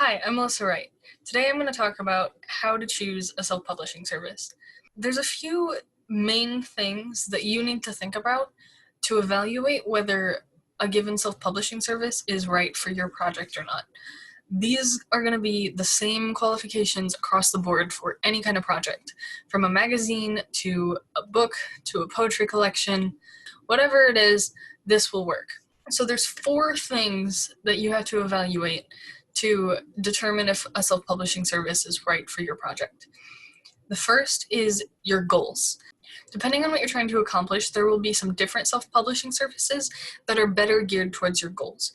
Hi, I'm Melissa Wright. Today I'm going to talk about how to choose a self-publishing service. There's a few main things that you need to think about to evaluate whether a given self-publishing service is right for your project or not. These are going to be the same qualifications across the board for any kind of project, from a magazine to a book to a poetry collection. Whatever it is, this will work. So there's 4 things that you have to evaluate to determine if a self-publishing service is right for your project. The first is your goals. Depending on what you're trying to accomplish, there will be some different self-publishing services that are better geared towards your goals.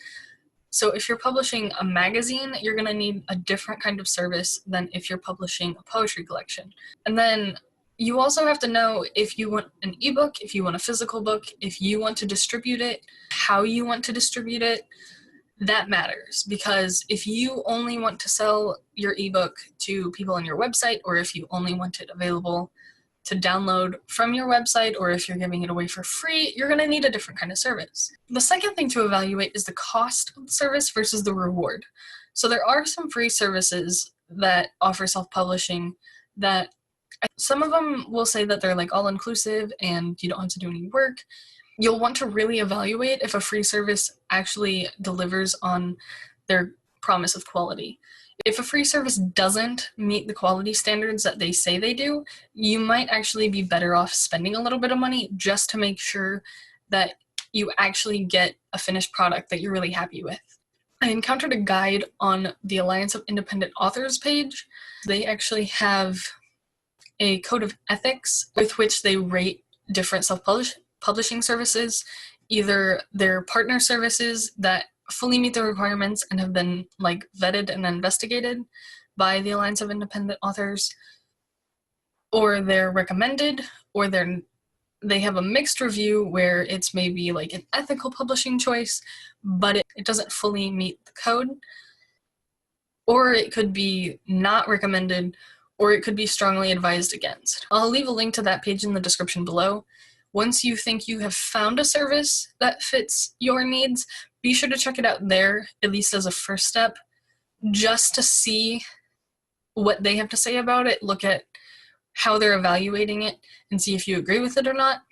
So if you're publishing a magazine, you're going to need a different kind of service than if you're publishing a poetry collection. And then you also have to know if you want an ebook, if you want a physical book, if you want to distribute it, how you want to distribute it. That matters, because if you only want to sell your ebook to people on your website, or if you only want it available to download from your website, or if you're giving it away for free, you're going to need a different kind of service. The second thing to evaluate is the cost of the service versus the reward. So there are some free services that offer self-publishing that some of them will say that they're like all-inclusive and you don't have to do any work. You'll want to really evaluate if a free service actually delivers on their promise of quality. If a free service doesn't meet the quality standards that they say they do, you might actually be better off spending a little bit of money just to make sure that you actually get a finished product that you're really happy with. I encountered a guide on the Alliance of Independent Authors page. They actually have a code of ethics with which they rate different self-publishing services, either their partner services that fully meet the requirements and have been vetted and investigated by the Alliance of Independent Authors, or they're recommended, or they have a mixed review where it's maybe like an ethical publishing choice, but it doesn't fully meet the code, or it could be not recommended, or it could be strongly advised against. I'll leave a link to that page in the description below. Once you think you have found a service that fits your needs, be sure to check it out there, at least as a first step, just to see what they have to say about it, look at how they're evaluating it, and see if you agree with it or not.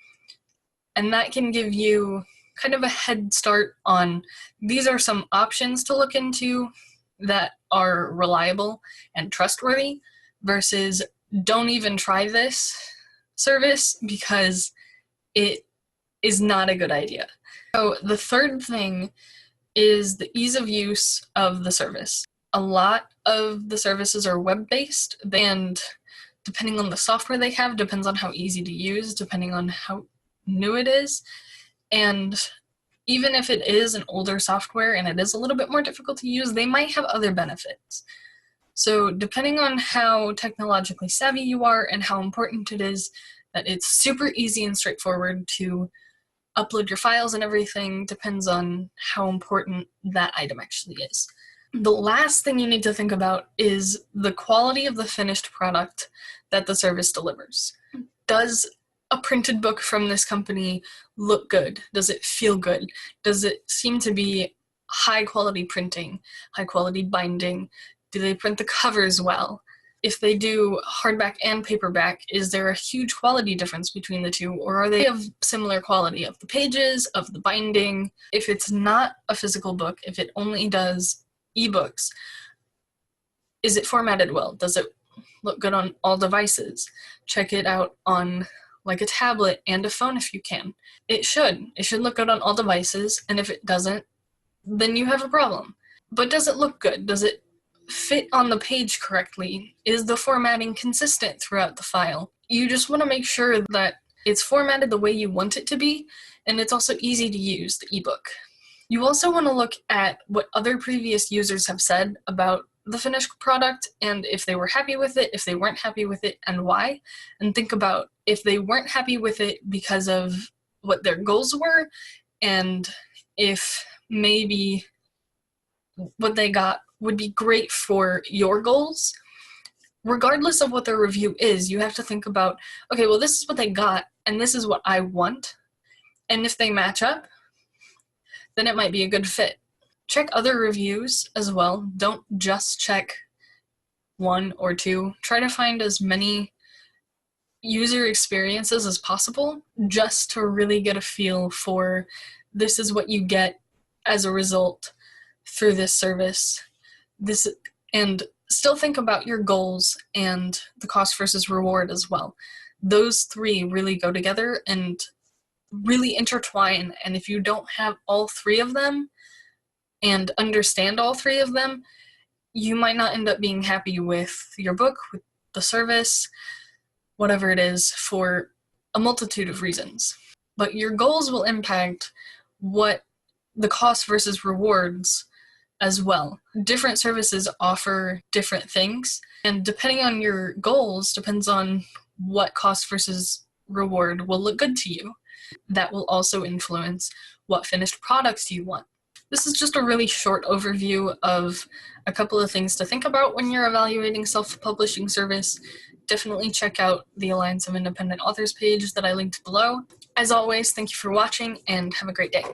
And that can give you kind of a head start on, these are some options to look into that are reliable and trustworthy, versus don't even try this service because it is not a good idea. So the third thing is the ease of use of the service. A lot of the services are web-based, and depending on the software they have, depends on how easy to use, depending on how new it is. And even if it is an older software and it is a little bit more difficult to use, they might have other benefits. So depending on how technologically savvy you are and how important it is that it's super easy and straightforward to upload your files and everything, depends on how important that item actually is. The last thing you need to think about is the quality of the finished product that the service delivers. Does a printed book from this company look good? Does it feel good? Does it seem to be high quality printing, high quality binding? Do they print the covers well? If they do hardback and paperback, is there a huge quality difference between the two, or are they of similar quality of the pages, of the binding? If it's not a physical book, if it only does ebooks, is it formatted well? Does it look good on all devices? Check it out on like a tablet and a phone if you can. It should look good on all devices, and if it doesn't, then you have a problem. But does it look good? Does it fit on the page correctly? Is the formatting consistent throughout the file? You just want to make sure that it's formatted the way you want it to be, and it's also easy to use, the ebook. You also want to look at what other previous users have said about the finished product, and if they were happy with it, if they weren't happy with it, and why. And think about if they weren't happy with it because of what their goals were, and if maybe what they got would be great for your goals. Regardless of what their review is, you have to think about, okay, well, this is what they got, and this is what I want. And if they match up, then it might be a good fit. Check other reviews as well. Don't just check one or two. Try to find as many user experiences as possible just to really get a feel for this is what you get as a result through this service. And still think about your goals and the cost versus reward as well. Those three really go together and really intertwine, and if you don't have all three of them and understand all three of them, you might not end up being happy with your book, with the service, whatever it is, for a multitude of reasons. But your goals will impact what the cost versus rewards as well. Different services offer different things, and depending on your goals depends on what cost versus reward will look good to you. That will also influence what finished products you want. This is just a really short overview of a couple of things to think about when you're evaluating self-publishing service. Definitely check out the Alliance of Independent Authors page that I linked below. As always, thank you for watching and have a great day.